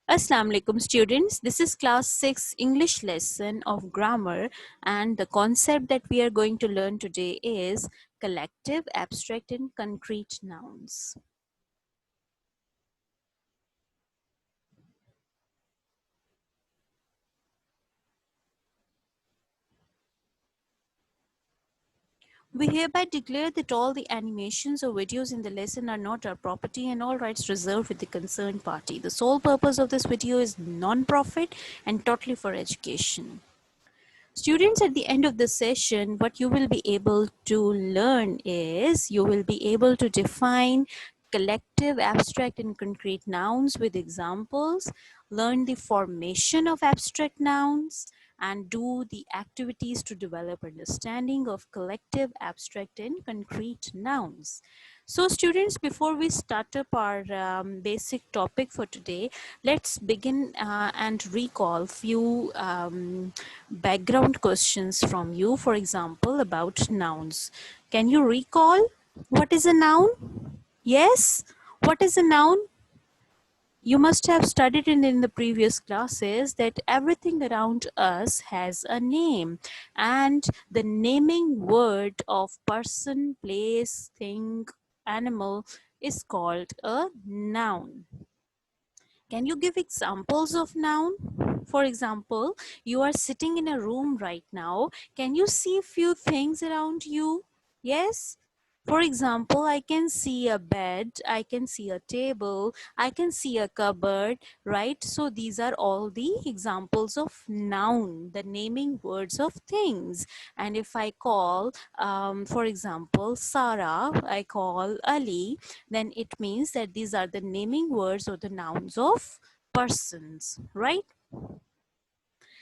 Assalamu alaikum students. This is class 6 English lesson of grammar, and the concept that we are going to learn today is collective, abstract and concrete nouns. We hereby declare that all the animations or videos in the lesson are not our property and all rights reserved with the concerned party. The sole purpose of this video is non-profit and totally for education. Students, at the end of the session, what you will be able to learn is you will be able to define collective, abstract, and concrete nouns with examples, learn the formation of abstract nouns, and do the activities to develop understanding of collective, abstract, and concrete nouns. So students, before we start up our basic topic for today, let's begin and recall few background questions from you, for example, about nouns. Can you recall what is a noun? Yes? What is a noun? You must have studied it in the previous classes that everything around us has a name, and the naming word of person, place, thing, animal is called a noun. Can you give examples of noun? For example, you are sitting in a room right now. Can you see few things around you? Yes? For example, I can see a bed, I can see a table, I can see a cupboard, right? So these are all the examples of noun, the naming words of things. And if I call, for example, Sarah, I call Ali, then it means that these are the naming words or the nouns of persons, right?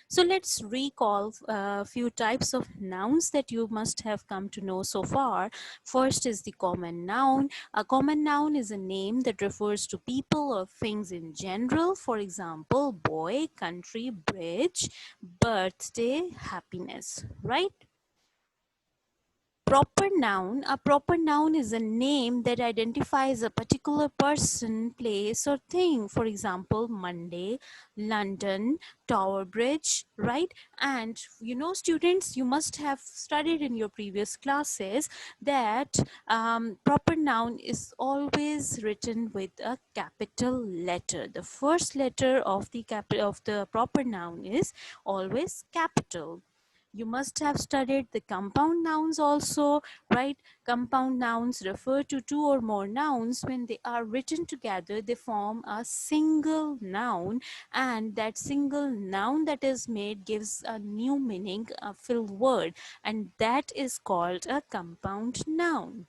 So let's recall a few types of nouns that you must have come to know so far. First is the common noun. A common noun is a name that refers to people or things in general. For example, boy, country, bridge, birthday, happiness, right? Proper noun. A proper noun is a name that identifies a particular person, place, or thing. For example, Monday, London, Tower Bridge, right? And you know, students, you must have studied in your previous classes that proper noun is always written with a capital letter. The first letter of the proper noun is always capital. You must have studied the compound nouns also, right? Compound nouns refer to two or more nouns. When they are written together, they form a single noun, and that single noun that is made gives a new meaning, a filled word, and that is called a compound noun.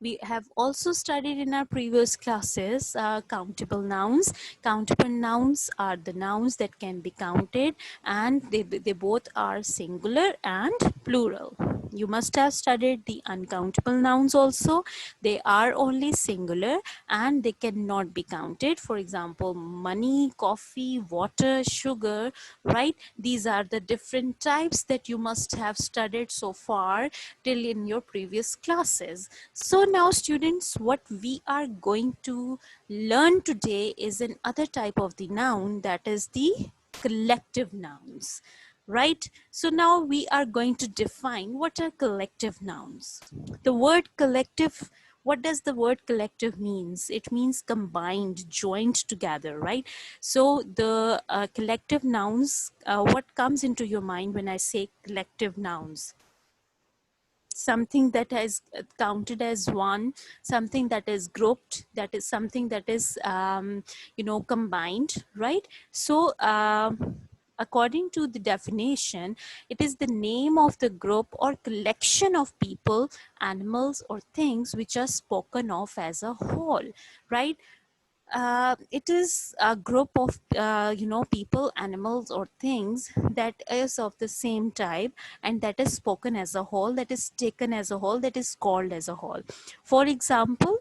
We have also studied in our previous classes countable nouns. Countable nouns are the nouns that can be counted, and they both are singular and plural. You must have studied the uncountable nouns also. They are only singular and they cannot be counted. For example, money, coffee, water, sugar, right? These are the different types that you must have studied so far till in your previous classes. So now students, what we are going to learn today is another type of the noun, that is the collective nouns, right? So now we are going to define what are collective nouns. The word collective, what does the word collective means? It means combined, joined together, right? So the collective nouns, what comes into your mind when I say collective nouns? Something that is counted as one, something that is grouped, that is something that is combined, right? So according to the definition, it is the name of the group or collection of people, animals, or things which are spoken of as a whole, right? It is a group of people, animals, or things that is of the same type, and that is spoken as a whole, that is taken as a whole, that is called as a whole. For example,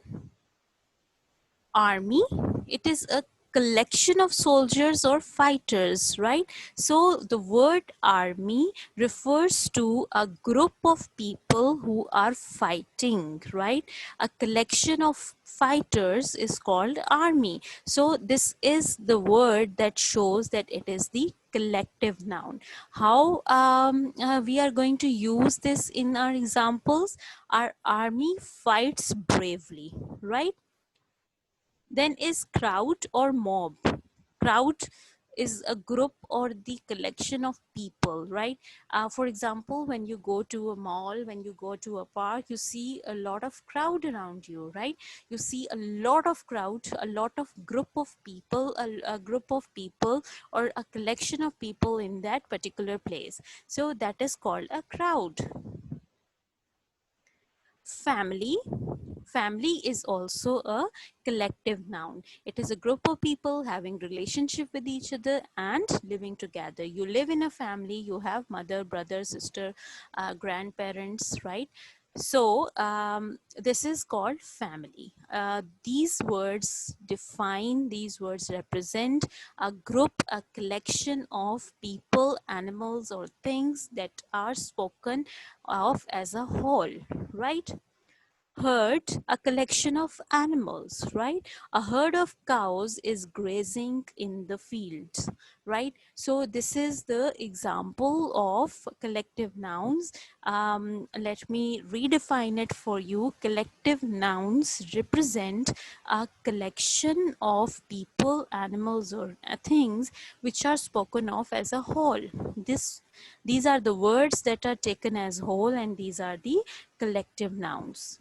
army, it is a collection of soldiers or fighters, right? So the word army refers to a group of people who are fighting, right? A collection of fighters is called army. So this is the word that shows that it is the collective noun. How we are going to use this in our examples? Our army fights bravely, right? Then is crowd or mob. Crowd is a group or the collection of people, right? For example, when you go to a mall, when you go to a park, you see a lot of crowd around you, right? You see a lot of crowd, a lot of group of people, a group of people or a collection of people in that particular place. So that is called a crowd. Family. Family is also a collective noun. It is a group of people having relationship with each other and living together. You live in a family, you have mother, brother, sister, grandparents, right? So this is called family. These words define, these words represent a group, a collection of people, animals, or things that are spoken of as a whole, right? Herd, a collection of animals, right? A herd of cows is grazing in the fields, right? So this is the example of collective nouns. Let me redefine it for you. Collective nouns represent a collection of people, animals, or things which are spoken of as a whole. These are the words that are taken as whole, and these are the collective nouns.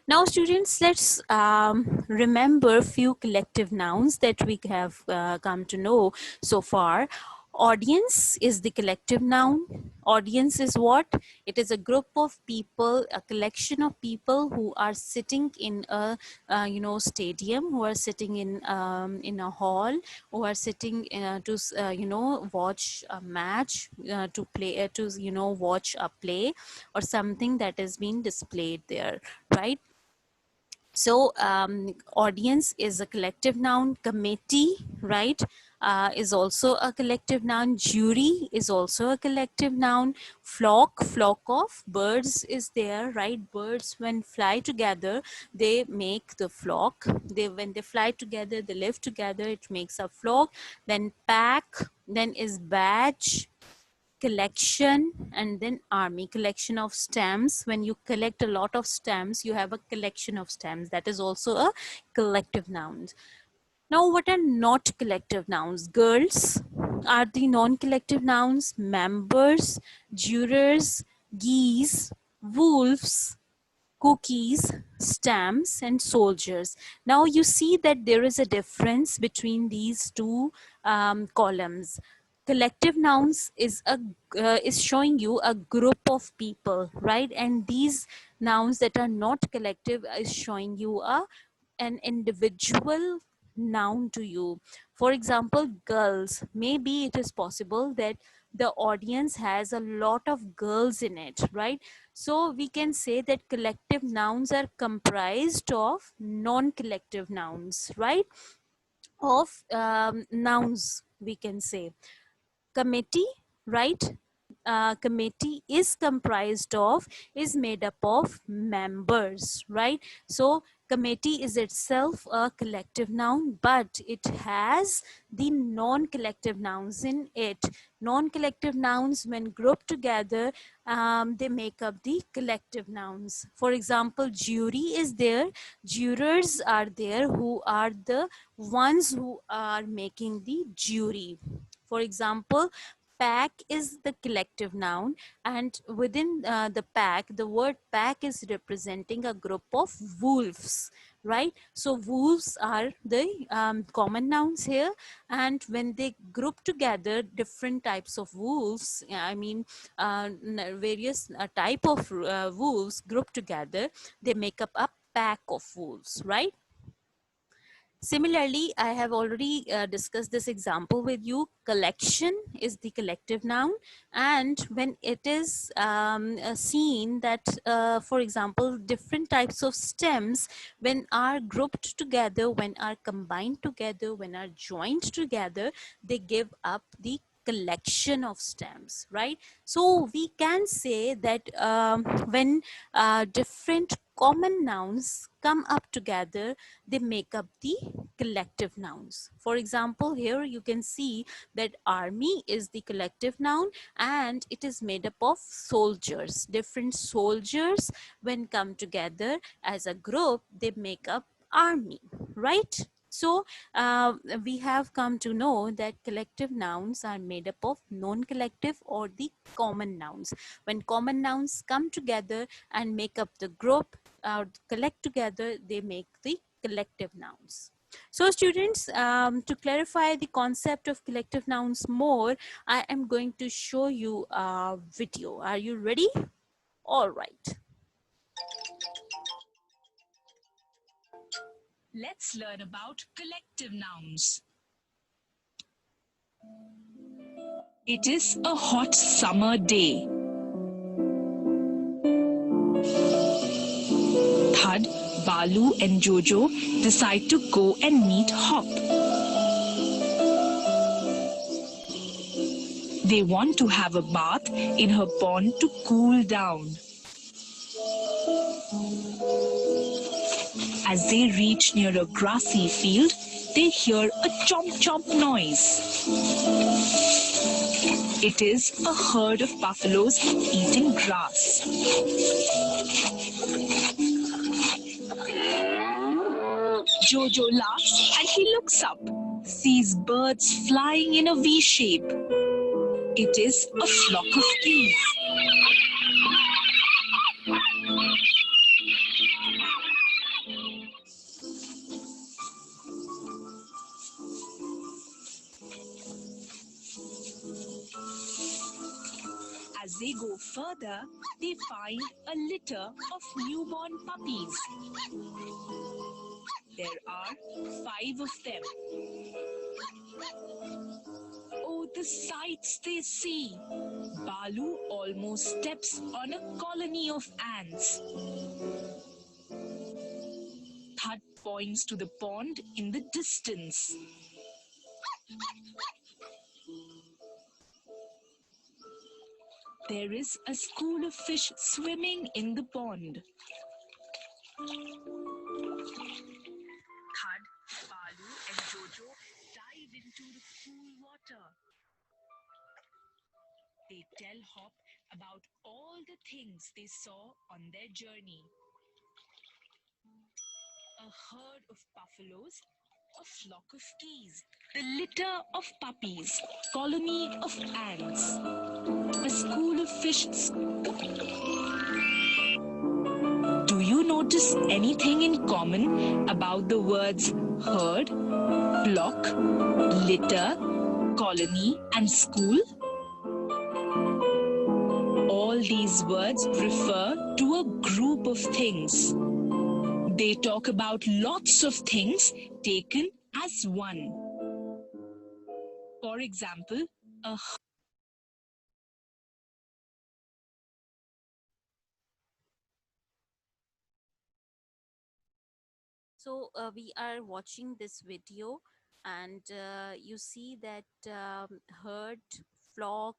Now, students, let's remember few collective nouns that we have come to know so far. Audience is the collective noun. Audience is what? It is a group of people, a collection of people who are sitting in a stadium, who are sitting in a hall, who are sitting to watch a match, to play to watch a play or something that is being displayed there, right? So audience is a collective noun. Committee, right, is also a collective noun. Jury is also a collective noun. Flock of birds is there, right? Birds when fly together, they make the flock. When they fly together, they live together, it makes a flock. Then pack, then is badge, collection, and then army. Collection of stamps. When you collect a lot of stamps, you have a collection of stamps. That is also a collective noun. Now, what are not collective nouns? Girls are the non-collective nouns. Members, jurors, geese, wolves, cookies, stamps, and soldiers. Now you see that there is a difference between these two columns. Collective nouns is showing you a group of people, right? And these nouns that are not collective is showing you an individual noun to you. For example, girls. Maybe it is possible that the audience has a lot of girls in it, right? So we can say that collective nouns are comprised of non-collective nouns, right? Of nouns, we can say. Committee, right? Committee is comprised of, is made up of members, right? So committee is itself a collective noun, but it has the non-collective nouns in it. Non-collective nouns, when grouped together, they make up the collective nouns. For example, jury is there. Jurors are there, who are the ones who are making the jury. For example, pack is the collective noun, and within the pack, the word pack is representing a group of wolves, right? So wolves are the common nouns here, and when they group together different types of wolves, various type of wolves grouped together, they make up a pack of wolves, right? Similarly, I have already discussed this example with you. Collection is the collective noun, and when it is seen that, for example, different types of stems, when are grouped together, when are combined together, when are joined together, they give up the collection of stems, right? So we can say that when different common nouns come up together, they make up the collective nouns. For example, here you can see that army is the collective noun, and it is made up of soldiers. Different soldiers, when come together as a group, they make up army, right? So we have come to know that collective nouns are made up of non-collective or the common nouns. When common nouns come together and make up the group, collect together, they make the collective nouns. So students, to clarify the concept of collective nouns more, I am going to show you a video. Are you ready? All right. Let's learn about collective nouns. It is a hot summer day. Thud, Balu and Jojo decide to go and meet Hop. They want to have a bath in her pond to cool down. As they reach near a grassy field, they hear a chomp chomp noise. It is a herd of buffaloes eating grass. Jojo laughs and he looks up, sees birds flying in a V shape. It is a flock of geese. As they go further, they find a litter of newborn puppies. There are 5 of them. Oh, the sights they see! Balu almost steps on a colony of ants. Thud points to the pond in the distance. There is a school of fish swimming in the pond. Thud, Balu and Jojo dive into the cool water. They tell Hop about all the things they saw on their journey. A herd of buffaloes, a flock of geese, the litter of puppies, colony of ants, a school of fishes. Do you notice anything in common about the words herd, flock, litter, colony, and school? All these words refer to a group of things. They talk about lots of things taken as one. For example, a So we are watching this video, and you see that herd, flock,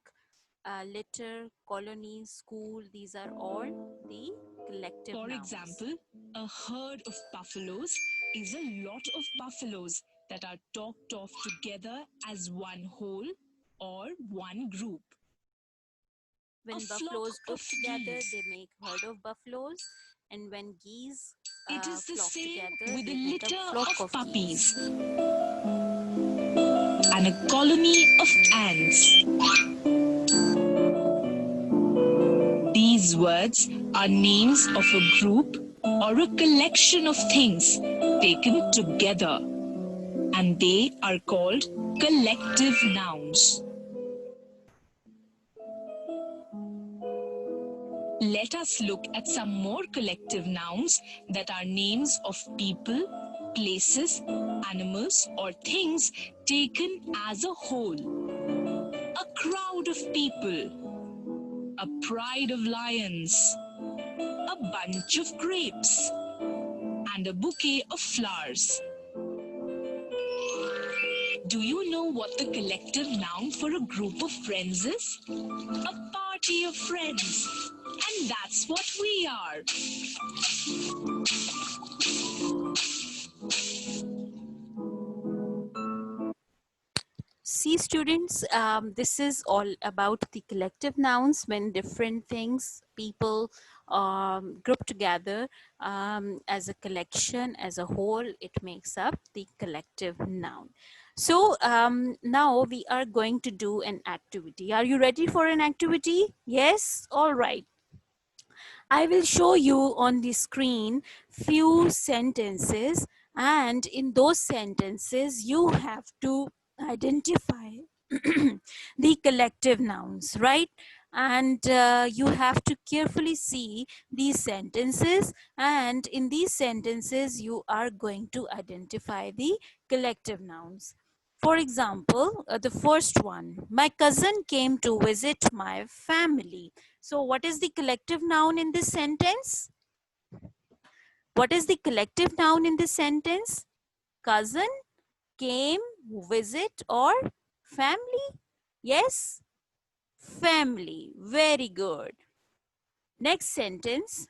litter, colony, school, these are all the collective For nouns. example, a herd of buffaloes is a lot of buffaloes that are talked of together as one whole or one group. When A buffaloes flock group of together, geese. they make herd of buffaloes, and when geese It is the flock same together, with they a make a litter flock of of geese. puppies and a colony of ants. These words are names of a group or a collection of things taken together, and they are called collective nouns. Let us look at some more collective nouns that are names of people, places, animals, or things taken as a whole. A crowd of people, a pride of lions, a bunch of grapes, and a bouquet of flowers. Do you know what the collective noun for a group of friends is? A party of friends. And that's what we are. See, students, this is all about the collective nouns when different things, people group together as a collection, as a whole, it makes up the collective noun. So now we are going to do an activity. Are you ready for an activity? Yes? All right. I will show you on the screen few sentences, and in those sentences you have to identify the collective nouns, right? And you have to carefully see these sentences, and in these sentences you are going to identify the collective nouns. For example, the first one, my cousin came to visit my family. So, what is the collective noun in this sentence? What is the collective noun in this sentence? Cousin, came, visit, or family? Yes, family. Very good. Next sentence.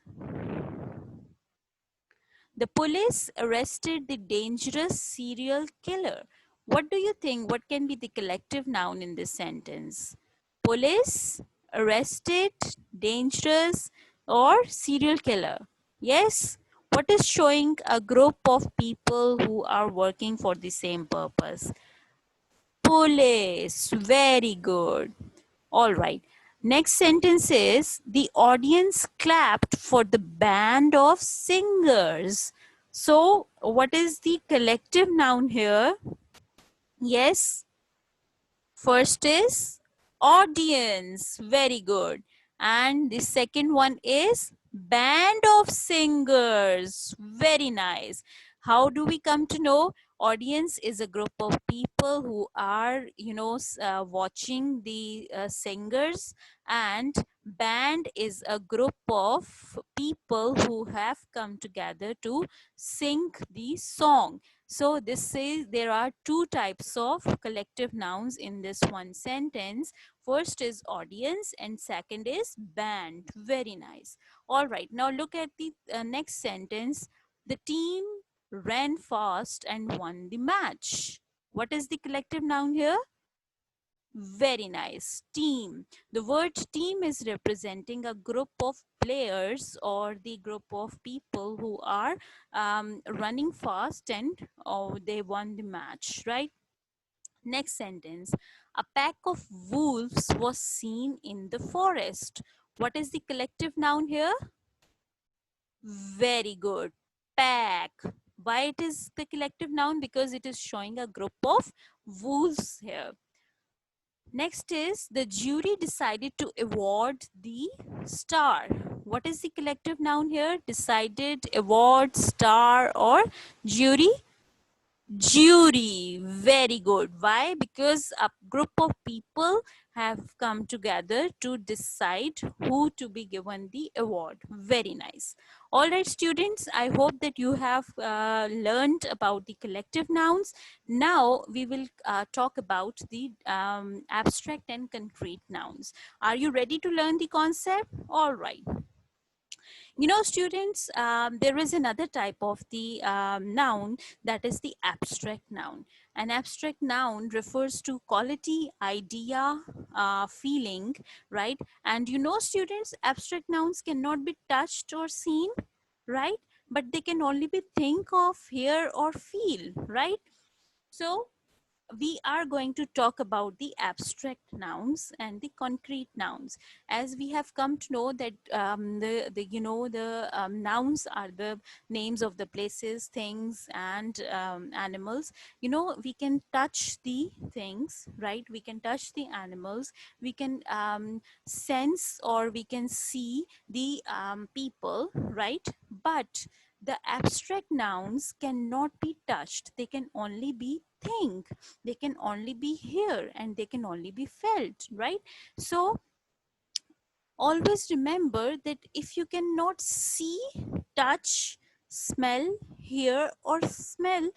The police arrested the dangerous serial killer. What do you think? What can be the collective noun in this sentence? Police arrested dangerous or serial killer. Yes. What is showing a group of people who are working for the same purpose? Police. Very good. All right. Next sentence is the audience clapped for the band of singers. So, what is the collective noun here? Yes, first is audience. Very good. And the second one is band of singers. Very nice. How do we come to know? Audience is a group of people who are, watching the singers, and band is a group of people who have come together to sing the song. So this says there are two types of collective nouns in this one sentence. First is audience and second is band. Very nice. All right, now look at the next sentence. The team ran fast and won the match. What is the collective noun here? Very nice. Team. The word team is representing a group of players or the group of people who are running fast, and they won the match, right? Next sentence. A pack of wolves was seen in the forest. What is the collective noun here? Very good. Pack. Why it is the collective noun? Because it is showing a group of wolves here. Next is the jury decided to award the star. What is the collective noun here? Decided, award, star, or jury? Jury. Very good. Why? Because a group of people have come together to decide who to be given the award. Very nice. All right, students, I hope that you have learned about the collective nouns. Now we will talk about the abstract and concrete nouns. Are you ready to learn the concept? All right. You know, students, there is another type of the noun, that is the abstract noun. An abstract noun refers to quality, idea, feeling, right? And you know, students, abstract nouns cannot be touched or seen, right? But they can only be think of, hear, or feel, right? So we are going to talk about the abstract nouns and the concrete nouns, as we have come to know that the nouns are the names of the places, things, and animals. You know, we can touch the things, right? We can touch the animals, we can sense or we can see the people, right? But The abstract nouns cannot be touched. They can only be think. They can only be hear, and they can only be felt, right? So always remember that if you cannot see, touch, smell, hear, or smell,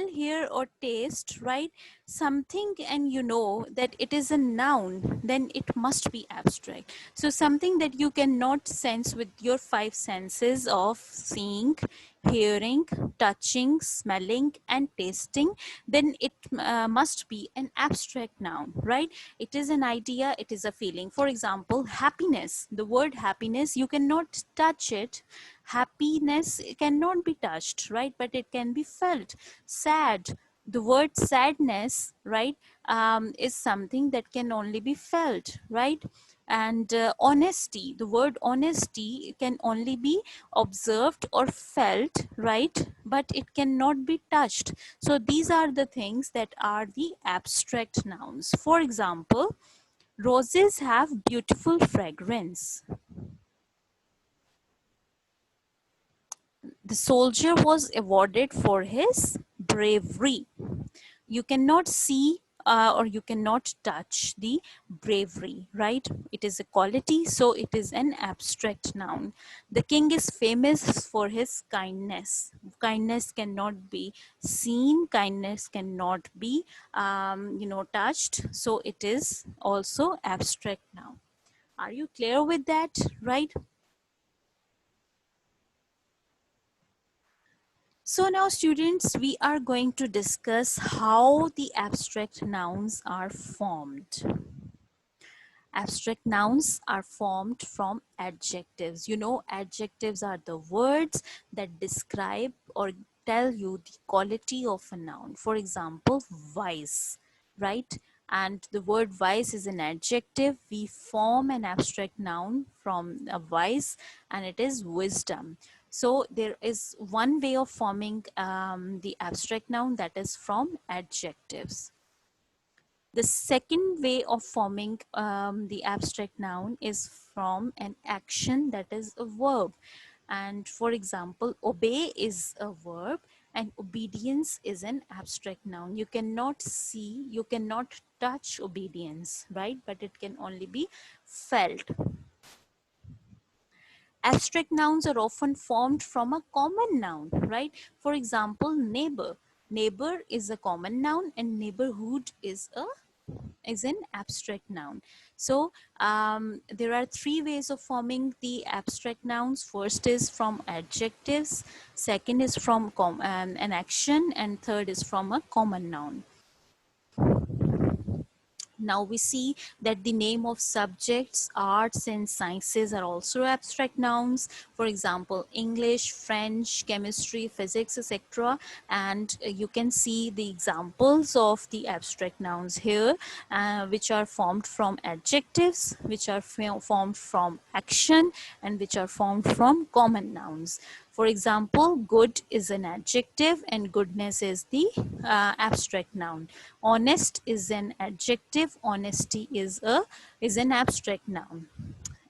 hear, or taste, right, something, and you know that it is a noun, then it must be abstract. So something that you cannot sense with your five senses of seeing, hearing, touching, smelling, and tasting, then it must be an abstract noun, right? It is an idea, it is a feeling. For example, happiness. The word happiness, you cannot touch it. Happiness cannot be touched, right? But it can be felt. Sad. The word sadness, right, is something that can only be felt, right? And honesty, the word honesty can only be observed or felt, right? But it cannot be touched. So these are the things that are the abstract nouns. For example, roses have beautiful fragrance. The soldier was awarded for his bravery. You cannot see or you cannot touch the bravery, right? It is a quality, so it is an abstract noun. The king is famous for his kindness. Kindness cannot be seen, kindness cannot be touched, so it is also abstract noun. Are you clear with that, right? So now students, we are going to discuss how the abstract nouns are formed. Abstract nouns are formed from adjectives. You know, adjectives are the words that describe or tell you the quality of a noun. For example, wise, right? And the word wise is an adjective. We form an abstract noun from a wise, and it is wisdom. So there is one way of forming the abstract noun, that is from adjectives. The second way of forming the abstract noun is from an action, that is a verb. And for example, obey is a verb and obedience is an abstract noun. You cannot see, you cannot touch obedience, right? But it can only be felt. Abstract nouns are often formed from a common noun, right? For example, neighbor. Neighbor is a common noun and neighborhood is an abstract noun. So there are three ways of forming the abstract nouns. First is from adjectives, second is from an action, and third is from a common noun. Now we see that the name of subjects, arts and sciences are also abstract nouns. For example, English, French, chemistry, physics, etc. And you can see the examples of the abstract nouns here, which are formed from adjectives, which are formed from action, and which are formed from common nouns. For example, good is an adjective and goodness is the abstract noun. Honest is an adjective, honesty is an abstract noun.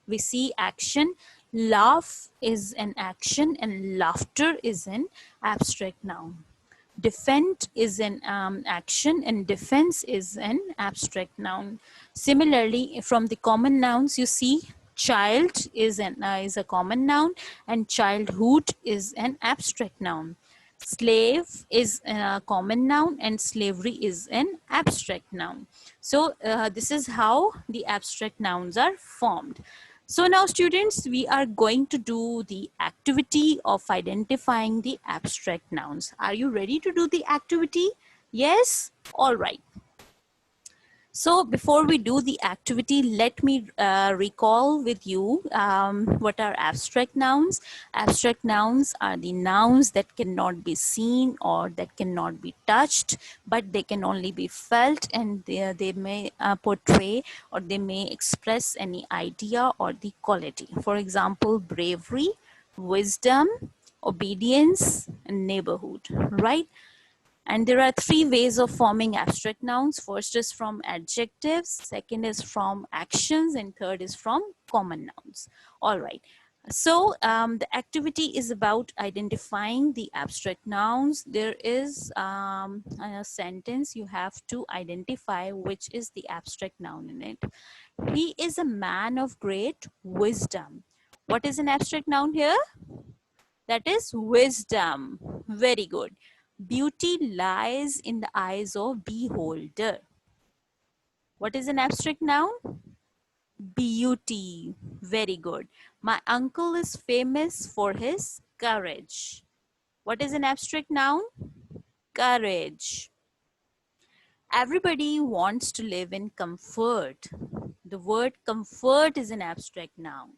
We see action, laugh is an action and laughter is an abstract noun. Defend is an action and defense is an abstract noun. Similarly, from the common nouns, you see child is a common noun and childhood is an abstract noun. Slave is a common noun and slavery is an abstract noun. So this is how the abstract nouns are formed. So now students, we are going to do the activity of identifying the abstract nouns. Are you ready to do the activity? Yes? All right. So before we do the activity, let me recall with you what are abstract nouns. Abstract nouns are the nouns that cannot be seen or that cannot be touched, but they can only be felt, and they may portray or they may express any idea or the quality. For example, bravery, wisdom, obedience, and neighborhood, right? And there are three ways of forming abstract nouns. First is from adjectives, second is from actions, and third is from common nouns. All right. So the activity is about identifying the abstract nouns. There is a sentence you have to identify which is the abstract noun in it. He is a man of great wisdom. What is an abstract noun here? That is wisdom. Very good. Beauty lies in the eyes of beholder. What is an abstract noun? Beauty. Very good. My uncle is famous for his courage. What is an abstract noun? Courage. Everybody wants to live in comfort. The word comfort is an abstract noun.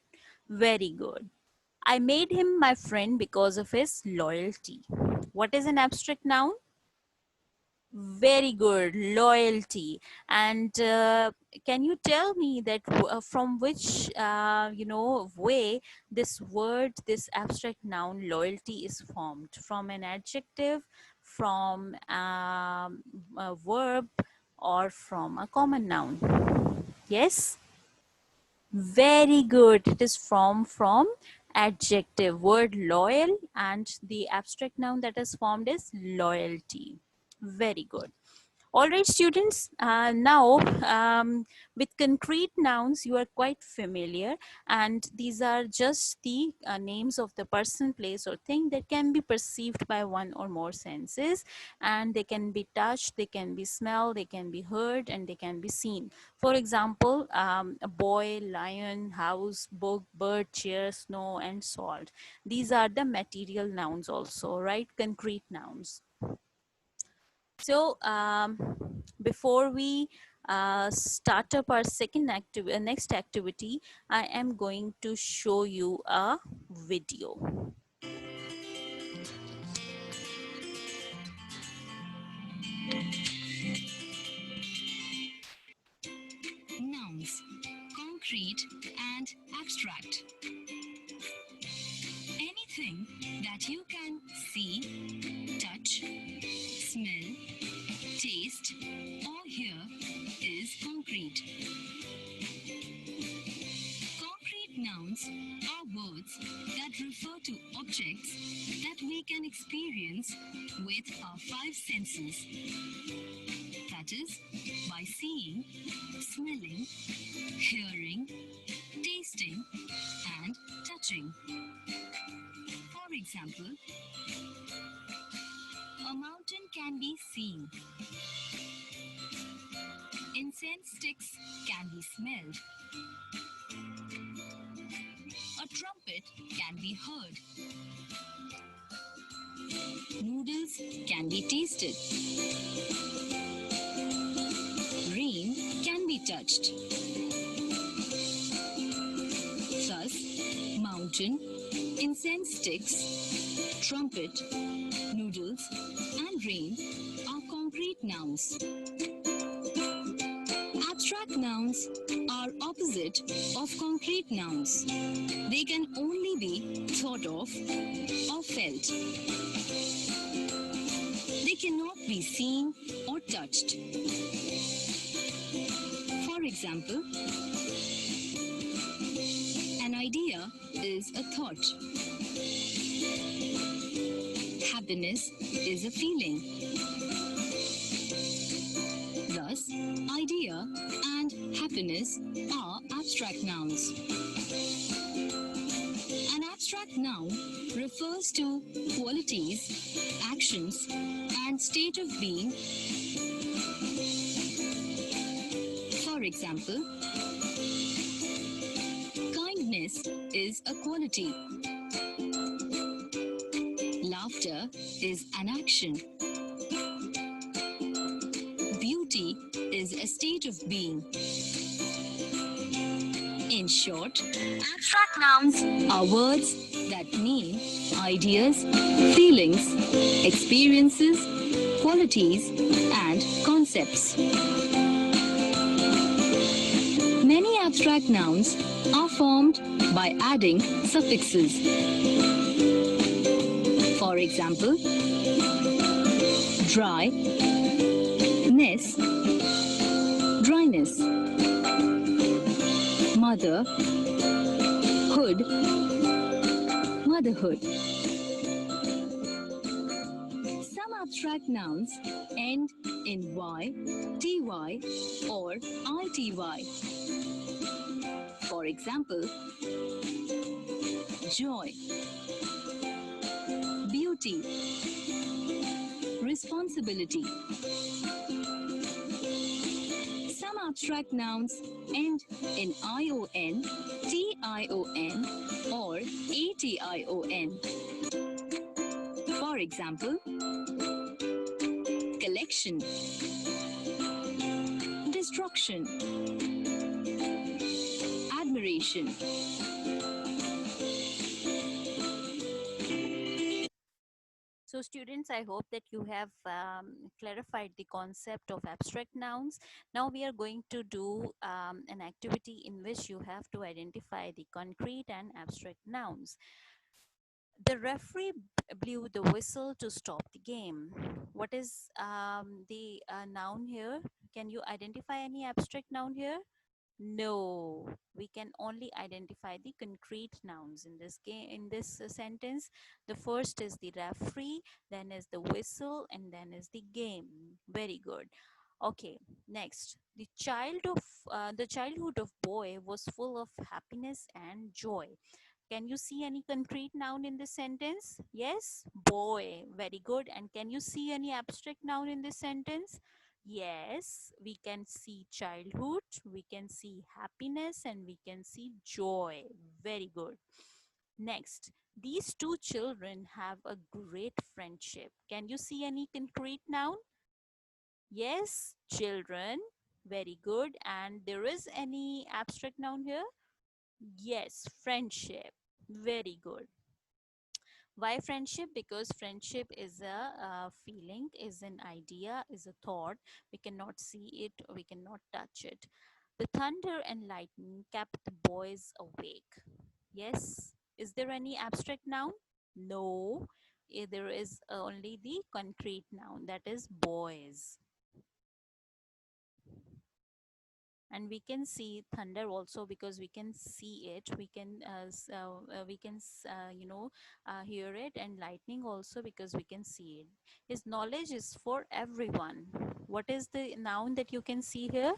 Very good. I made him my friend because of his loyalty. What is an abstract noun? Very good, loyalty. And can you tell me that from which way this word, this abstract noun loyalty is formed? From an adjective, from a verb, or from a common noun? Yes, very good. It is from adjective. Word loyal, and the abstract noun that is formed is loyalty. Very good. All right, students, now with concrete nouns, you are quite familiar, and these are just the names of the person, place, or thing that can be perceived by one or more senses, and they can be touched, they can be smelled, they can be heard, and they can be seen. For example, a boy, lion, house, book, bird, chair, snow, and salt. These are the material nouns also, right? Concrete nouns. So before we start up our next activity, I am going to show you a video. Nouns, concrete and abstract. Anything that you can see, touch, smell, taste, or hear is concrete. Concrete nouns are words that refer to objects that we can experience with our five senses. That is, by seeing, smelling, hearing, tasting, and touching. For example, a mountain can be seen. Incense sticks can be smelled. A trumpet can be heard. Noodles can be tasted. Rain can be touched. Thus, mountain, incense sticks, trumpet, noodles, and rain are concrete nouns. Abstract nouns are opposite of concrete nouns. They can only be thought of or felt. They cannot be seen or touched. For example, an idea is a thought. Happiness is a feeling. Thus, idea and happiness are abstract nouns. An abstract noun refers to qualities, actions, and state of being. For example, kindness is a quality. Laughter is an action. Beauty is a state of being. In short, abstract nouns are words that mean ideas, feelings, experiences, qualities, and concepts. Many abstract nouns are formed by adding suffixes. For example, dry, ness, dryness, mother, hood, motherhood. Some abstract nouns end in y, ty, or ity. For example, joy, beauty, responsibility. Some abstract nouns end in ion, tion, or ation. For example, collection, destruction, admiration. So students, I hope that you have clarified the concept of abstract nouns. Now we are going to do an activity in which you have to identify the concrete and abstract nouns. The referee blew the whistle to stop the game. What is the noun here? Can you identify any abstract noun here? No, we can only identify the concrete nouns in this game, in this sentence. The first is the referee, then is the whistle, and then is the game. Very good. Okay, next, the childhood of boy was full of happiness and joy. Can you see any concrete noun in this sentence? Yes, boy. Very good. And can you see any abstract noun in this sentence? Yes, we can see childhood, we can see happiness, and we can see joy. Very good. Next, these two children have a great friendship. Can you see any concrete noun? Yes, children. Very good. And there is any abstract noun here? Yes, friendship. Very good. Why friendship? Because friendship is a feeling, is an idea, is a thought. We cannot see it, we cannot touch it. The thunder and lightning kept the boys awake. Yes. Is there any abstract noun? No. There is only the concrete noun, that is boys. And we can see thunder also because we can see it, we can hear it, and lightning also because we can see it. His knowledge is for everyone. What is the noun that you can see here?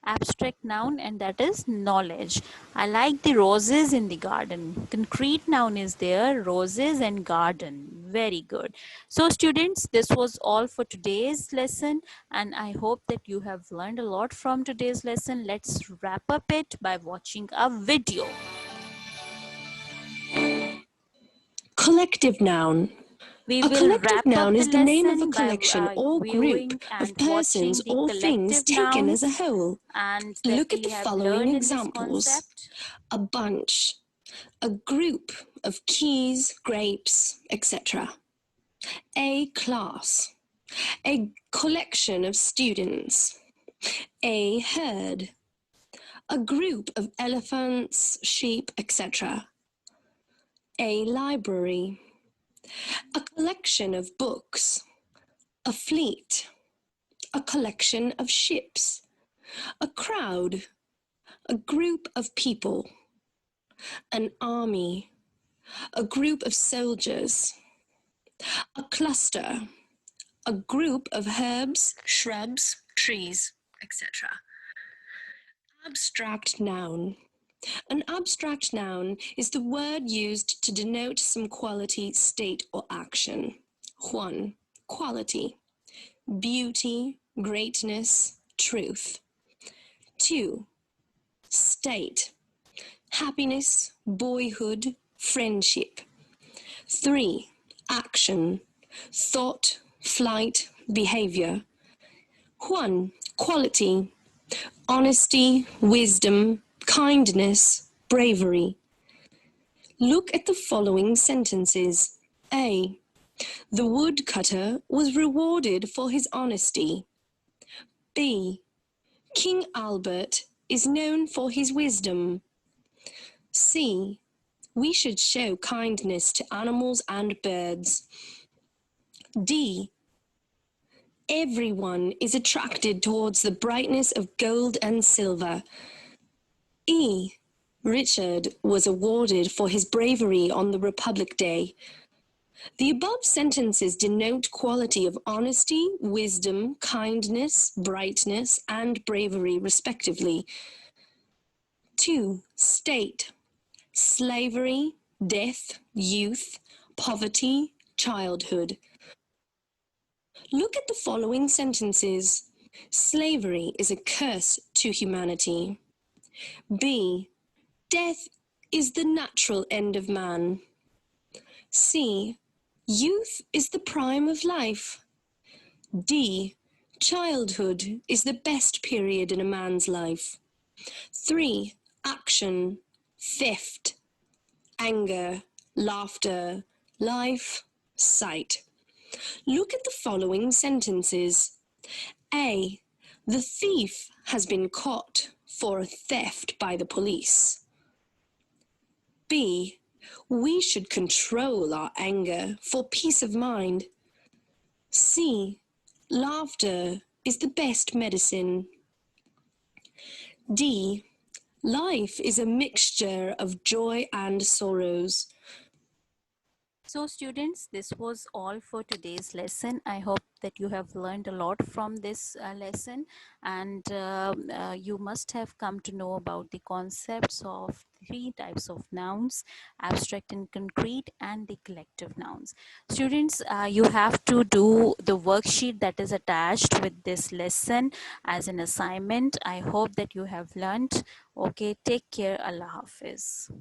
Abstract noun, and that is knowledge. I like the roses in the garden. Concrete noun is there, roses and garden. Very good. So students, this was all for today's lesson, and I hope that you have learned a lot from today's lesson. Let's wrap up it by watching a video. Collective noun. We A will collective wrap up noun the is the name of a lesson by collection or group viewing of and persons watching the or things collective taken as a nouns whole. and that Look at we the have following learned in this examples. concept. A bunch, a group of keys, grapes, etc. A class, a collection of students. A herd, a group of elephants, sheep, etc. A library, a collection of books. A fleet, a collection of ships. A crowd, a group of people. An army, a group of soldiers. A cluster, a group of herbs, shrubs, trees, etc. Abstract noun. An abstract noun is the word used to denote some quality, state, or action. 1. Quality. Beauty, greatness, truth. 2. State. Happiness, boyhood, friendship. 3. Action. Thought, flight, behavior. 1. Quality. Honesty, wisdom, kindness, bravery. Look at the following sentences. A. The woodcutter was rewarded for his honesty. B. King Albert is known for his wisdom. C. We should show kindness to animals and birds. D. Everyone is attracted towards the brightness of gold and silver. E. Richard was awarded for his bravery on the Republic Day. The above sentences denote quality of honesty, wisdom, kindness, brightness, and bravery, respectively. 2. State: slavery, death, youth, poverty, childhood. Look at the following sentences. Slavery is a curse to humanity. B. Death is the natural end of man. C. Youth is the prime of life. D. Childhood is the best period in a man's life. 3. Action: theft, anger, laughter, life, sight. Look at the following sentences. A. The thief has been caught for theft by the police. B. We should control our anger for peace of mind. C. Laughter is the best medicine. D. Life is a mixture of joy and sorrows. So students, this was all for today's lesson. I hope that you have learned a lot from this lesson, and you must have come to know about the concepts of three types of nouns: abstract and concrete, and the collective nouns. Students, you have to do the worksheet that is attached with this lesson as an assignment. I hope that you have learned. Okay, take care. Allah Hafiz.